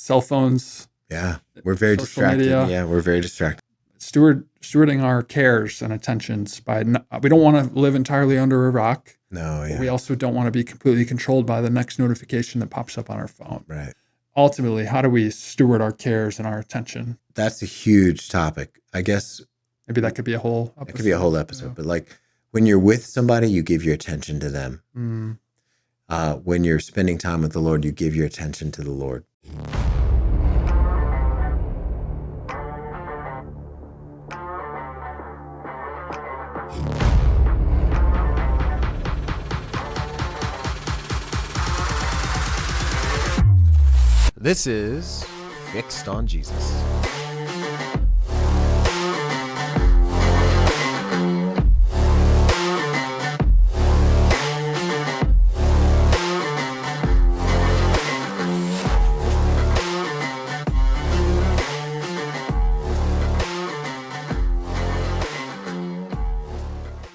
cell phones. Yeah, we're very Social distracted. media. Yeah, we're very distracted. Stewarding our cares and attentions we don't want to live entirely under a rock. No, yeah. But we also don't want to be completely controlled by the next notification that pops up on our phone. Right. Ultimately, how do we steward our cares and our attention? That's a huge topic. I guess maybe that could be a whole episode. It could be a whole episode. But like when you're with somebody, you give your attention to them. When you're spending time with the Lord, you give your attention to the Lord. This is Fixed on Jesus.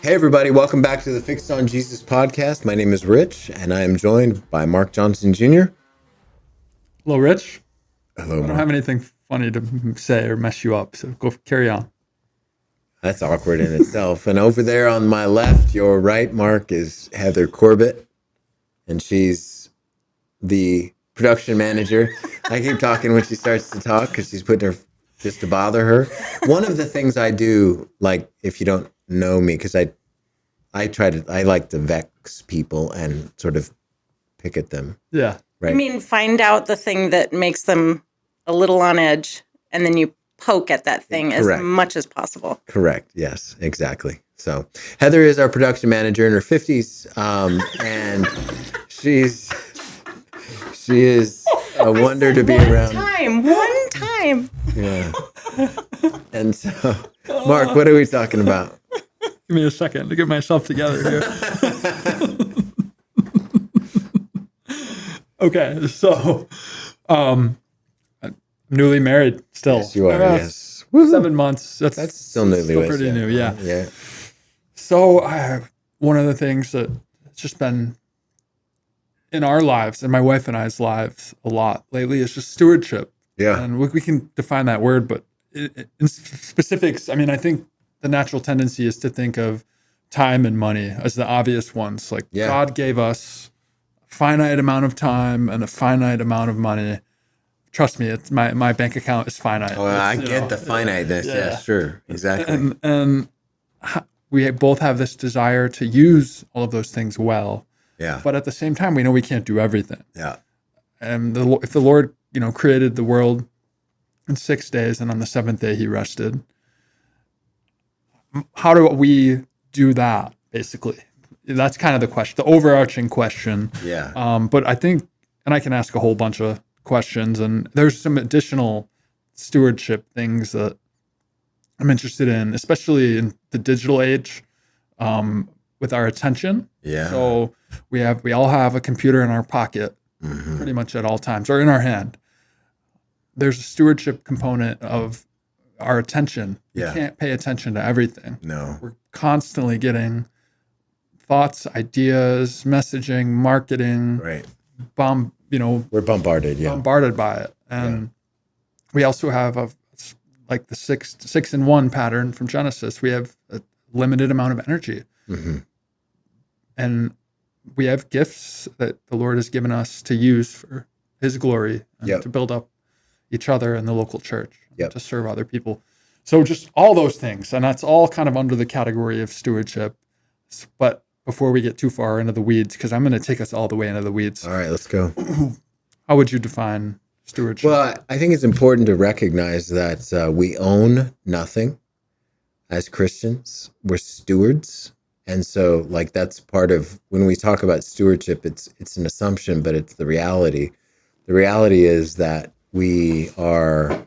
Hey everybody, welcome back to the Fixed on Jesus podcast. My name is Rich, and I am joined by Mark Johnson Jr. Hello, Rich. Hello, I Mark. don't have anything funny to say or mess you up, so go carry on. That's awkward in itself. And over there on my left, your right, Mark, is Heather Corbett, and she's the production manager. I keep talking when she starts to talk because she's putting her just to bother her. One of the things I do, like if you don't know me, because I like to vex people and sort of pick at them. Yeah. Right. I mean, find out the thing that makes them a little on edge, and then you poke at that thing Correct. as much as possible. Correct. Yes, exactly. So Heather is our production manager in her 50s, and she is a wonder to be around. One time. Yeah. And so, Mark, what are we talking about? Give me a second to get myself together here. Okay, so I'm newly married still. Yes, you are. Yes. 7 months. That's Still newlyweds. pretty new, yeah. Yeah. So one of the things that has just been in our lives, and my wife and I's lives a lot lately, is just stewardship. Yeah. And we can define that word, but in specifics, I mean, I think the natural tendency is to think of time and money as the obvious ones. Like God gave us a finite amount of time and a finite amount of money. Trust me, it's my bank account is finite. Oh, I get the finiteness. Yeah, sure. Exactly. And we both have this desire to use all of those things well. Yeah. But at the same time, we know we can't do everything. Yeah. And if the Lord, created the world in 6 days, and on the seventh day he rested, how do we do that? Basically, that's kind of the question, the overarching question. Yeah. But I think, and I can ask a whole bunch of questions, and there's some additional stewardship things that I'm interested in, especially in the digital age, with our attention. Yeah. So we all have a computer in our pocket, pretty much at all times, or in our hand. There's a stewardship component of our attention. We can't pay attention to everything. No. We're constantly getting thoughts, ideas, messaging, marketing. Right. We're bombarded. Yeah. bombarded by it. And we also have the 6-in-1 pattern from Genesis. We have a limited amount of energy. And we have gifts that the Lord has given us to use for his glory and to build up each other in the local church, to serve other people. So just all those things. And that's all kind of under the category of stewardship. But before we get too far into the weeds, because I'm going to take us all the way into the weeds. All right, let's go. How would you define stewardship? Well, I think it's important to recognize that we own nothing as Christians. We're stewards. And so that's part of when we talk about stewardship, it's an assumption, but it's the reality. The reality is that we are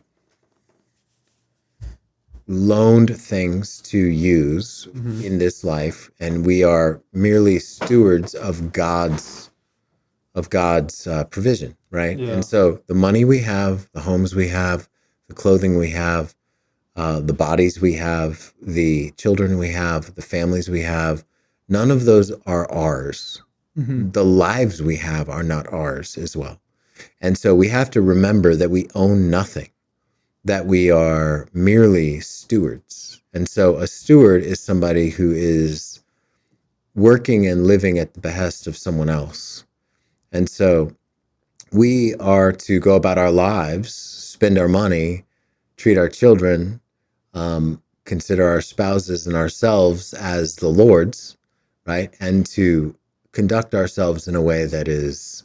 loaned things to use in this life, and we are merely stewards of God's provision, right? Yeah. And so the money we have, the homes we have, the clothing we have, the bodies we have, the children we have, the families we have, none of those are ours. The lives we have are not ours as well. And so we have to remember that we own nothing, that we are merely stewards. And so a steward is somebody who is working and living at the behest of someone else. And so we are to go about our lives, spend our money, treat our children, consider our spouses and ourselves as the Lord's, right? And to conduct ourselves in a way that is,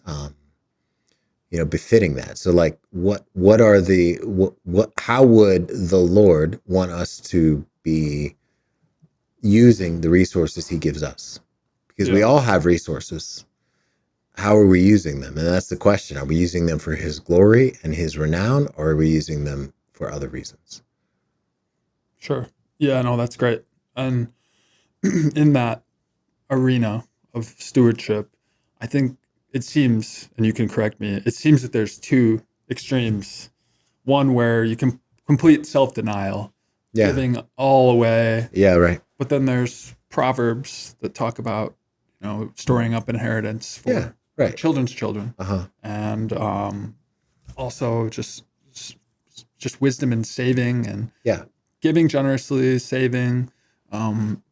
befitting that. So like, how would the Lord want us to be using the resources he gives us? Because we all have resources. How are we using them? And that's the question. Are we using them for his glory and his renown, or are we using them for other reasons? Sure. Yeah, no, that's great. And in that arena of stewardship, I think it seems, and you can correct me, it seems that there's two extremes. One where you can complete self-denial, giving all away. Yeah, right. But then there's Proverbs that talk about, storing up inheritance for children's children. And also just wisdom in saving and giving generously, saving. And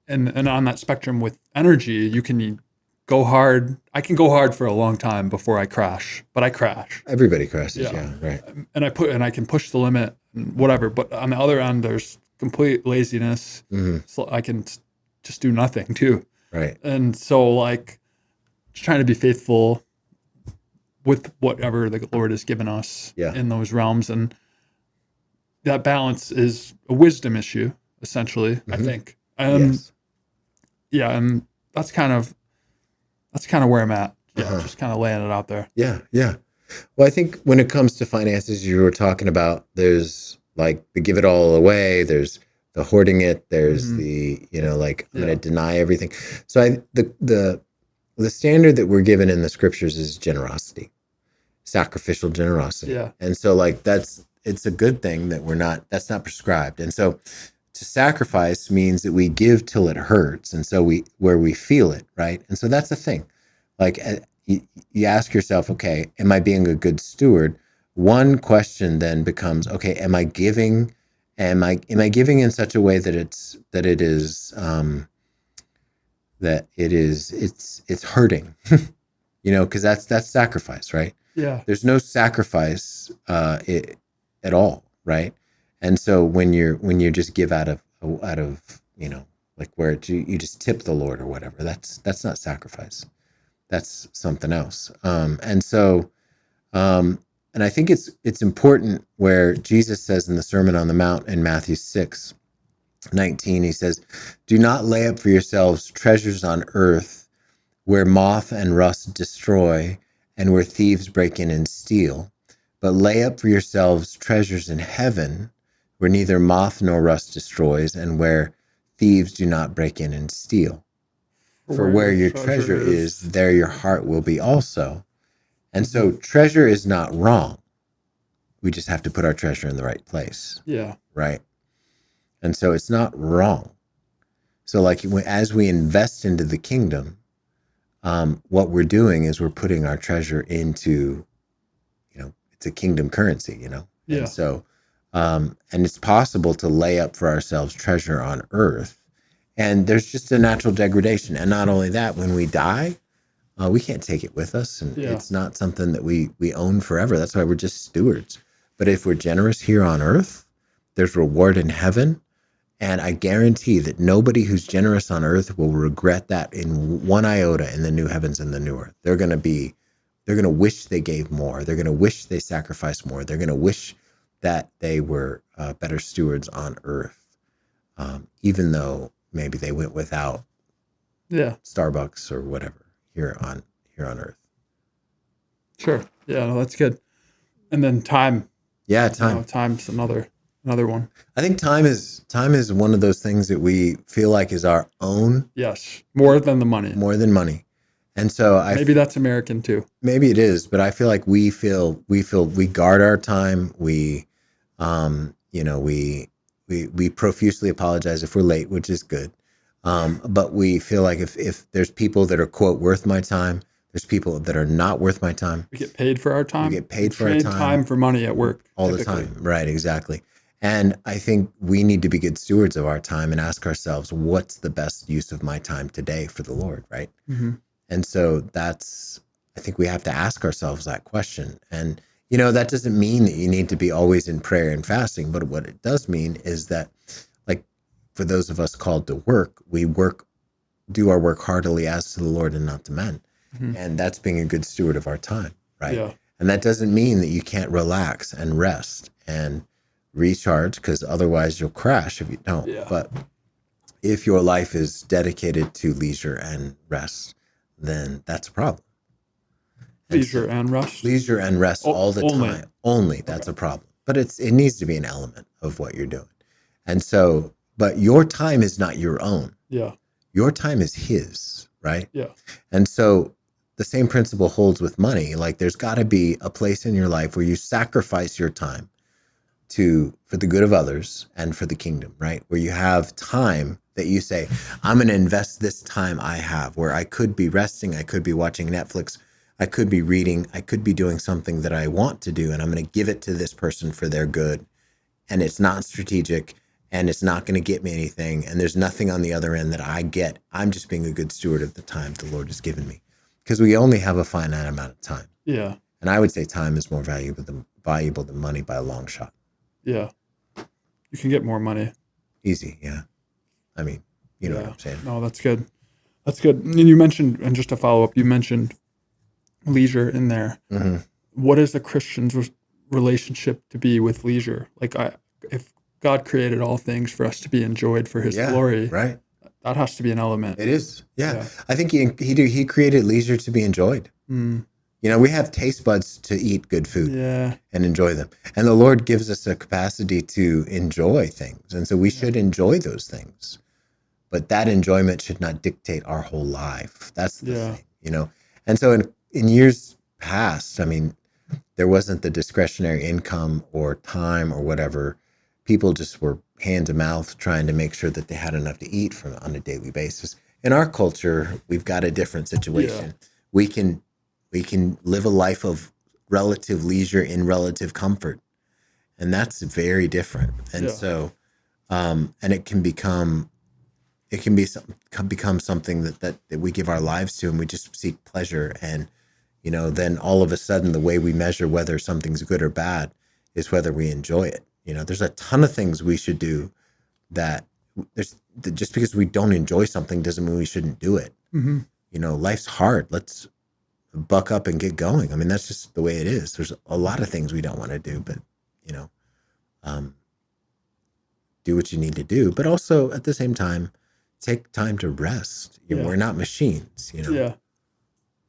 on that spectrum with energy, you can go hard. I can go hard for a long time before I crash, but I crash. Everybody crashes, right. And I can push the limit and whatever. But on the other end, there's complete laziness. So I can just do nothing too. Right. And so like just trying to be faithful with whatever the Lord has given us in those realms. And that balance is a wisdom issue, essentially, I think. And and that's kind of where I'm at. Just kind of laying it out there. Yeah. Well, I think when it comes to finances, you were talking about, there's like the give it all away, there's the hoarding it, there's the, I'm going to deny everything. So the standard that we're given in the scriptures is generosity, sacrificial generosity. Yeah. And so like it's a good thing that that's not prescribed. And so to sacrifice means that we give till it hurts. And so where we feel it, right? And so that's the thing. Like you ask yourself, okay, am I being a good steward? One question then becomes, okay, am I giving in such a way that it's hurting, because that's sacrifice, right? Yeah. There's no sacrifice at all, right? And so when you just give out of like where you just tip the Lord or whatever, that's not sacrifice. That's something else. And I think it's important where Jesus says in the Sermon on the Mount in Matthew 6:19, he says, "Do not lay up for yourselves treasures on earth where moth and rust destroy and where thieves break in and steal, but lay up for yourselves treasures in heaven where neither moth nor rust destroys and where thieves do not break in and steal. For where your treasure is, there your heart will be also." And so treasure is not wrong. We just have to put our treasure in the right place. Yeah. Right. And so it's not wrong. So like as we invest into the kingdom, what we're doing is we're putting our treasure into, it's a kingdom currency, Yeah. And so, and it's possible to lay up for ourselves treasure on earth. And there's just a natural degradation. And not only that, when we die, we can't take it with us, and it's not something that we own forever. That's why we're just stewards. But if we're generous here on earth, there's reward in heaven, and I guarantee that nobody who's generous on earth will regret that in one iota in the new heavens and the new earth. They're going to wish they gave more. They're going to wish they sacrificed more. They're going to wish that they were better stewards on earth, even though maybe they went without Starbucks or whatever. Here on earth. Sure. Yeah, no, that's good. And then time. Yeah, time. Time's another one. I think time is one of those things that we feel like is our own. Yes. More than the money. More than money. And so maybe that's American too. Maybe it is, but I feel like we guard our time. We profusely apologize if we're late, which is good. But we feel like if there's people that are, quote, worth my time, There's people that are not worth my time. We get paid for our time. We get paid We for our trade time. time for money at work. All typically. the time. Right, exactly. And I think we need to be good stewards of our time and ask ourselves, what's the best use of my time today for the Lord, right? Mm-hmm. And so I think we have to ask ourselves that question. And, you know, that doesn't mean that you need to be always in prayer and fasting, but what it does mean is that, like, for those of us called to work, we do our work heartily as to the Lord and not to men. Mm-hmm. And that's being a good steward of our time, right? Yeah. And that doesn't mean that you can't relax and rest and recharge, because otherwise you'll crash if you don't. Yeah. But if your life is dedicated to leisure and rest, then that's a problem. Leisure and rest all the time. Only that's a problem. But it needs to be an element of what you're doing. And so, but your time is not your own. Yeah. Your time is his, right? Yeah. And so the same principle holds with money. Like, there's got to be a place in your life where you sacrifice your time for the good of others and for the kingdom, right? Where you have time that you say, I'm going to invest this time I have, where I could be resting, I could be watching Netflix, I could be reading, I could be doing something that I want to do, and I'm going to give it to this person for their good. And it's not strategic, and it's not going to get me anything, and there's nothing on the other end that I get. I'm just being a good steward of the time the Lord has given me, because we only have a finite amount of time. Yeah. And I would say time is more valuable than money by a long shot. Yeah. You can get more money. Easy, yeah. I mean, you know what I'm saying. No, that's good. That's good. And you mentioned, and just to follow up, you mentioned leisure in there. Mm-hmm. What is a Christian's relationship to be with leisure? Like, if God created all things for us to be enjoyed for his glory, right? That has to be an element. It is. Yeah. I think he created leisure to be enjoyed. Mm. You know, we have taste buds to eat good food and enjoy them. And the Lord gives us a capacity to enjoy things. And so we should enjoy those things. But that enjoyment should not dictate our whole life. That's the thing, you know. And so in years past, I mean, there wasn't the discretionary income or time or whatever. People just were hand to mouth trying to make sure that they had enough to eat on a daily basis. In our culture, we've got a different situation. Yeah. We can live a life of relative leisure in relative comfort. And that's very different. And so, and it can become something that we give our lives to, and we just seek pleasure. And, you know, then all of a sudden, the way we measure whether something's good or bad is whether we enjoy it. You know, there's a ton of things we should do just because we don't enjoy something doesn't mean we shouldn't do it. Mm-hmm. You know, life's hard. Let's buck up and get going. I mean, that's just the way it is. There's a lot of things we don't want to do, but, you know, do what you need to do. But also at the same time, take time to rest. We're not machines, you know. Yeah.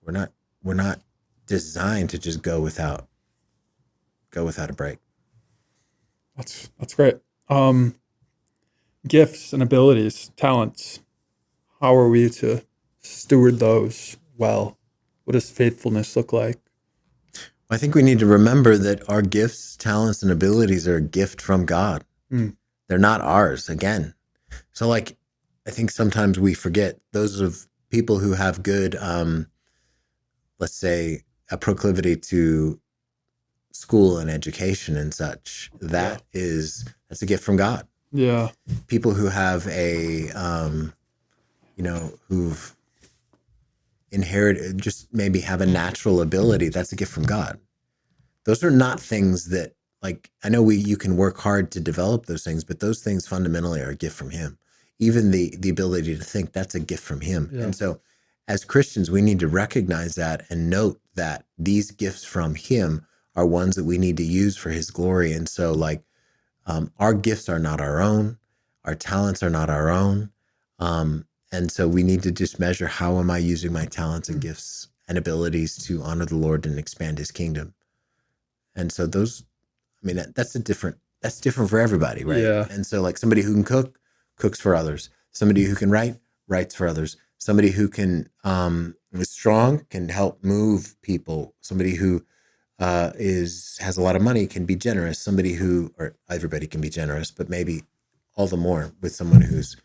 We're not designed to just go without a break. That's great. Gifts and abilities, talents. How are we to steward those well? What does faithfulness look like? I think we need to remember that our gifts, talents, and abilities are a gift from God. Mm. They're not ours, again. So, like, I think sometimes we forget those of people who have good, let's say, a proclivity to school and education and such. That's a gift from God. Yeah. People who have who've inherited, just maybe have a natural ability, that's a gift from God. Those are not things that, like, I know you can work hard to develop those things, but those things fundamentally are a gift from him. Even the ability to think, that's a gift from him. Yeah. And so as Christians, we need to recognize that and note that these gifts from him are ones that we need to use for his glory. And so, like, our gifts are not our own. Our talents are not our own. And so we need to just measure, how am I using my talents and gifts and abilities to honor the Lord and expand his kingdom? And so that's different for everybody, right? Yeah. And so, like, somebody who can cook, cooks for others. Somebody who can write, writes for others. Somebody who can is strong, can help move people. Somebody who has a lot of money can be generous. Somebody or everybody can be generous, but maybe all the more with someone who's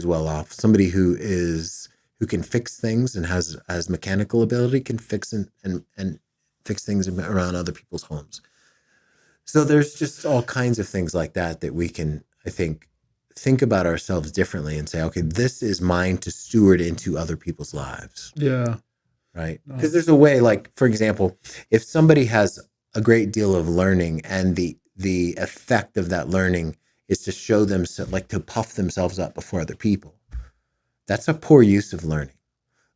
well off. Somebody who who can fix things and has mechanical ability can fix and fix things around other people's homes. So there's just all kinds of things like that we can, I think about ourselves differently and say, okay, this is mine to steward into other people's lives. Yeah. Right. Because there's a way, like, for example, if somebody has a great deal of learning and the effect of that learning is to show them, like, to puff themselves up before other people, that's a poor use of learning.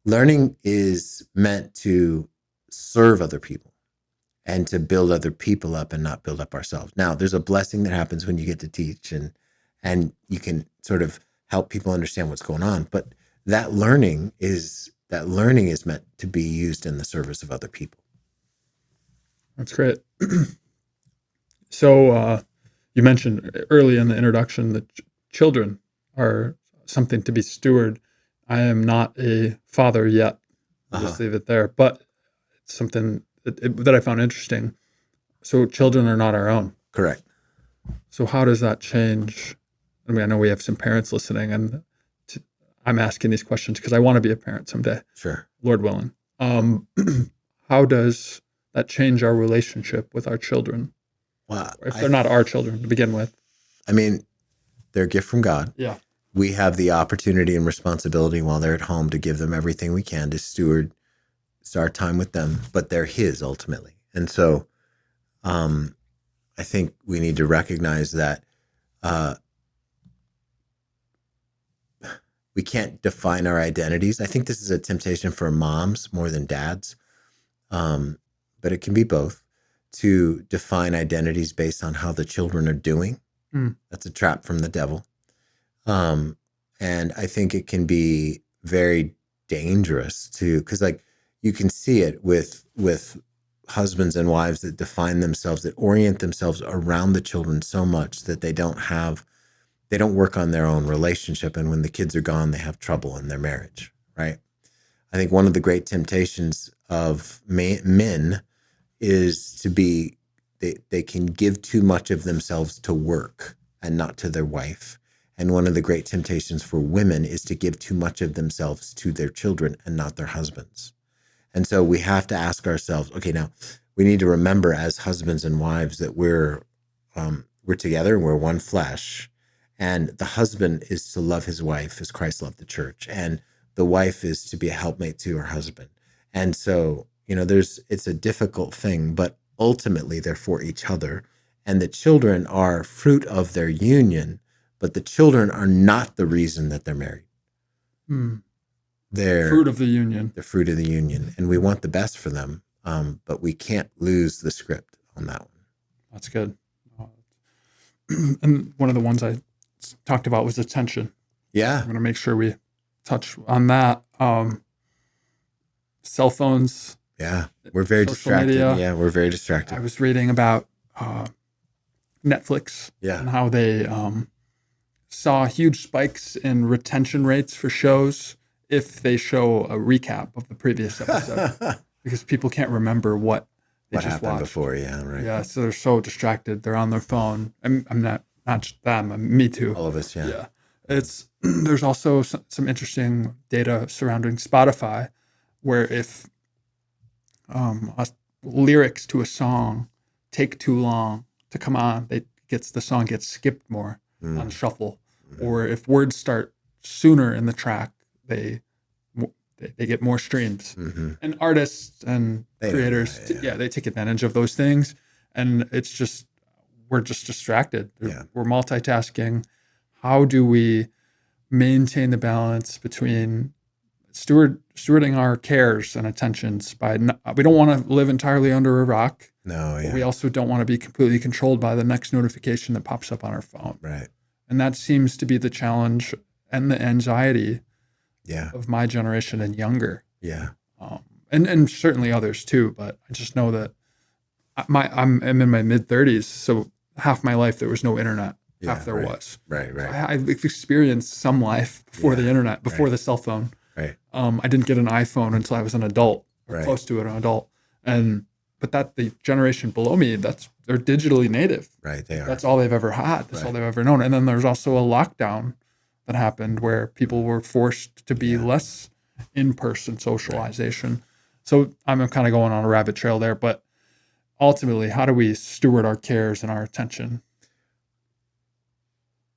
Learning is meant to serve other people and to build other people up and not build up ourselves. Now, there's a blessing that happens when you get to teach and you can sort of help people understand what's going on. But that learning is meant to be used in the service of other people. That's great. So you mentioned early in the introduction that children are something to be stewarded. I am not a father yet. I'll just leave it there. But it's something that I found interesting. So children are not our own. Correct. So how does that change? I mean, I know we have some parents listening, and I'm asking these questions because I want to be a parent someday. Sure. Lord willing. How does that change our relationship with our children? Well, if they're not our children to begin with. I mean, they're a gift from God. Yeah. We have the opportunity and responsibility while they're at home to give them everything we can to steward our time with them, but they're His ultimately. And so I think we need to recognize that we can't define our identities. I think this is a temptation for moms more than dads, but it can be both, to define identities based on how the children are doing. That's a trap from the devil. And I think it can be very dangerous because, like, you can see it with husbands and wives that define themselves, that orient themselves around the children so much that they don't work on their own relationship. And when the kids are gone, they have trouble in their marriage, right? I think one of the great temptations of men is to be, they can give too much of themselves to work and not to their wife. And one of the great temptations for women is to give too much of themselves to their children and not their husbands. And so we have to ask ourselves, okay, now we need to remember as husbands and wives that we're together and we're one flesh. And the husband is to love his wife as Christ loved the church. And the wife is to be a helpmate to her husband. And so, it's a difficult thing, but ultimately they're for each other. And the children are fruit of their union, but the children are not the reason that they're married. They're fruit of the union. The fruit of the union. And we want the best for them, but we can't lose the script on that one. That's good. And one of the ones I talked about was attention. Yeah. I'm going to make sure we touch on that. Cell phones. Yeah. We're very distracted. Media. Yeah, we're very distracted. I was reading about Netflix and how they saw huge spikes in retention rates for shows if they show a recap of the previous episode because people can't remember what just happened watched before. Yeah, right. Yeah, so they're so distracted. They're on their phone. I'm not just them. Me too. All of us. Yeah. Yeah. There's also some interesting data surrounding Spotify, where if lyrics to a song take too long to come on, the song gets skipped more on shuffle, or if words start sooner in the track, they get more streams. And artists and creators, they take advantage of those things, and we're just distracted. We're multitasking. How do we maintain the balance between stewarding our cares and attentions we don't want to live entirely under a rock. No, yeah. But we also don't want to be completely controlled by the next notification that pops up on our phone. Right. And that seems to be the challenge and the anxiety of my generation and younger. Yeah. And certainly others too, but I just know that I'm in my mid-30s, so half my life there was no internet. Half there was. Right. So I've experienced some life before the internet, before the cell phone. Right. I didn't get an iPhone until I was an adult, or close to an adult. But the generation below me, they're digitally native. Right, they are. That's all they've ever had. That's all they've ever known. And then there's also a lockdown that happened where people were forced to be less in-person socialization. Right. So I'm kind of going on a rabbit trail there, but ultimately, how do we steward our cares and our attention?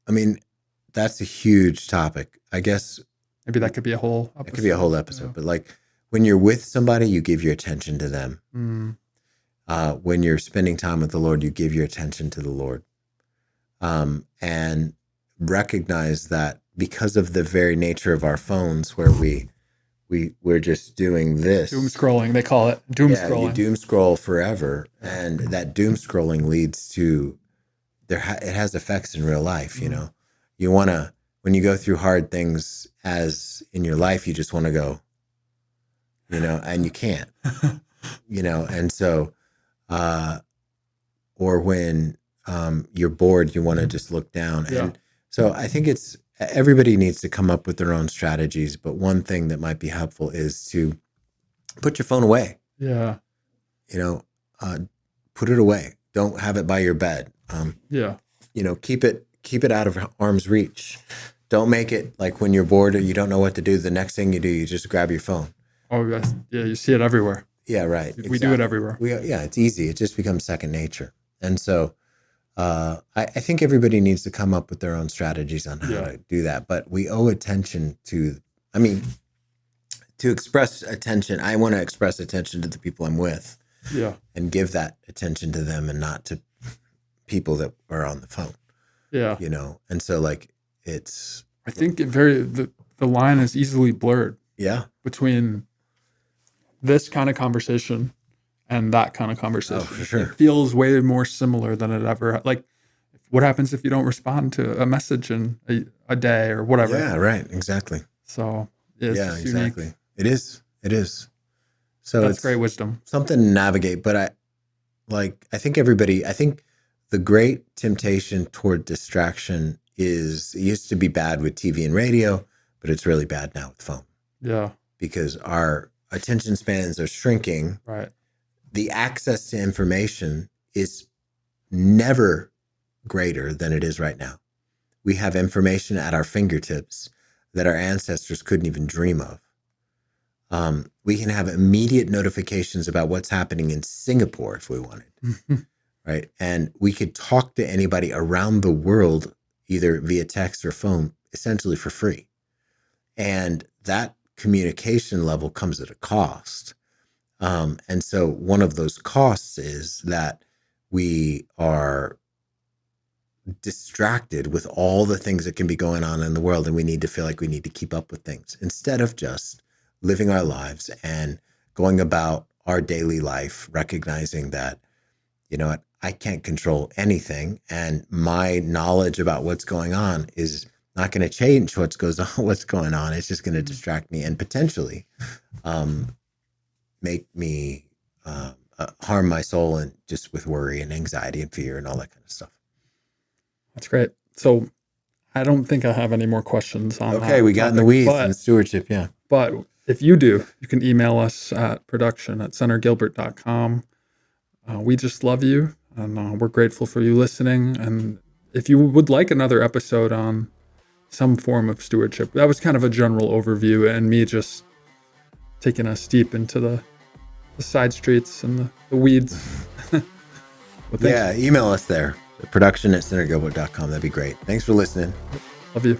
I mean, that's a huge topic. I guess maybe that could be a whole episode. It could be a whole episode, but like when you're with somebody, you give your attention to them. When you're spending time with the Lord, you give your attention to the Lord. And recognize that because of the very nature of our phones, where we're just doing this. Doom scrolling, they call it. Doom scrolling. You doom scroll forever. And that doom scrolling leads to, it has effects in real life, you know. You want to, when you go through hard things as in your life, you just want to go, you know, and you can't, you know. And so, or when you're bored, you want to just look down. Yeah. And so I think everybody needs to come up with their own strategies, but one thing that might be helpful is to put your phone away. Yeah. You know, put it away. Don't have it by your bed. You know, keep it out of arm's reach. Don't make it like when you're bored or you don't know what to do, the next thing you do, you just grab your phone. Oh, yes. Yeah, you see it everywhere. Yeah, right. We exactly. do it everywhere. It's easy. It just becomes second nature. And so I think everybody needs to come up with their own strategies on how to do that. But we owe attention to express attention. I want to express attention to the people I'm with. Yeah. And give that attention to them and not to people that are on the phone. Yeah. You know, and so like I think the line is easily blurred. Yeah. Between this kind of conversation and that kind of conversation. Oh, for sure. It feels way more similar than it ever, like, what happens if you don't respond to a message in a day or whatever? Yeah, right. Exactly. So it's exactly. Unique. It is. So that's great wisdom. Something to navigate, but I think the great temptation toward distraction it used to be bad with TV and radio, but it's really bad now with phone. Yeah. Because our attention spans are shrinking. Right. The access to information is never greater than it is right now. We have information at our fingertips that our ancestors couldn't even dream of. We can have immediate notifications about what's happening in Singapore if we wanted, right? And we could talk to anybody around the world, either via text or phone, essentially for free. And that communication level comes at a cost. And so one of those costs is that we are distracted with all the things that can be going on in the world, and we need to feel like we need to keep up with things instead of just living our lives and going about our daily life, recognizing that, you know what, I can't control anything, and my knowledge about what's going on is not going to change what's going on. It's just going to distract me and potentially make me harm my soul, and just with worry and anxiety and fear and all that kind of stuff. That's great. So I don't think I have any more questions on that. Okay, we got in the weeds in stewardship, yeah. But if you do, you can email us at production@centergilbert.com. We just love you, and we're grateful for you listening. And if you would like another episode on some form of stewardship, that was kind of a general overview and me just taking us deep into the side streets and the weeds. Email us there. Production@centergilbert.com. That'd be great. Thanks for listening. Love you.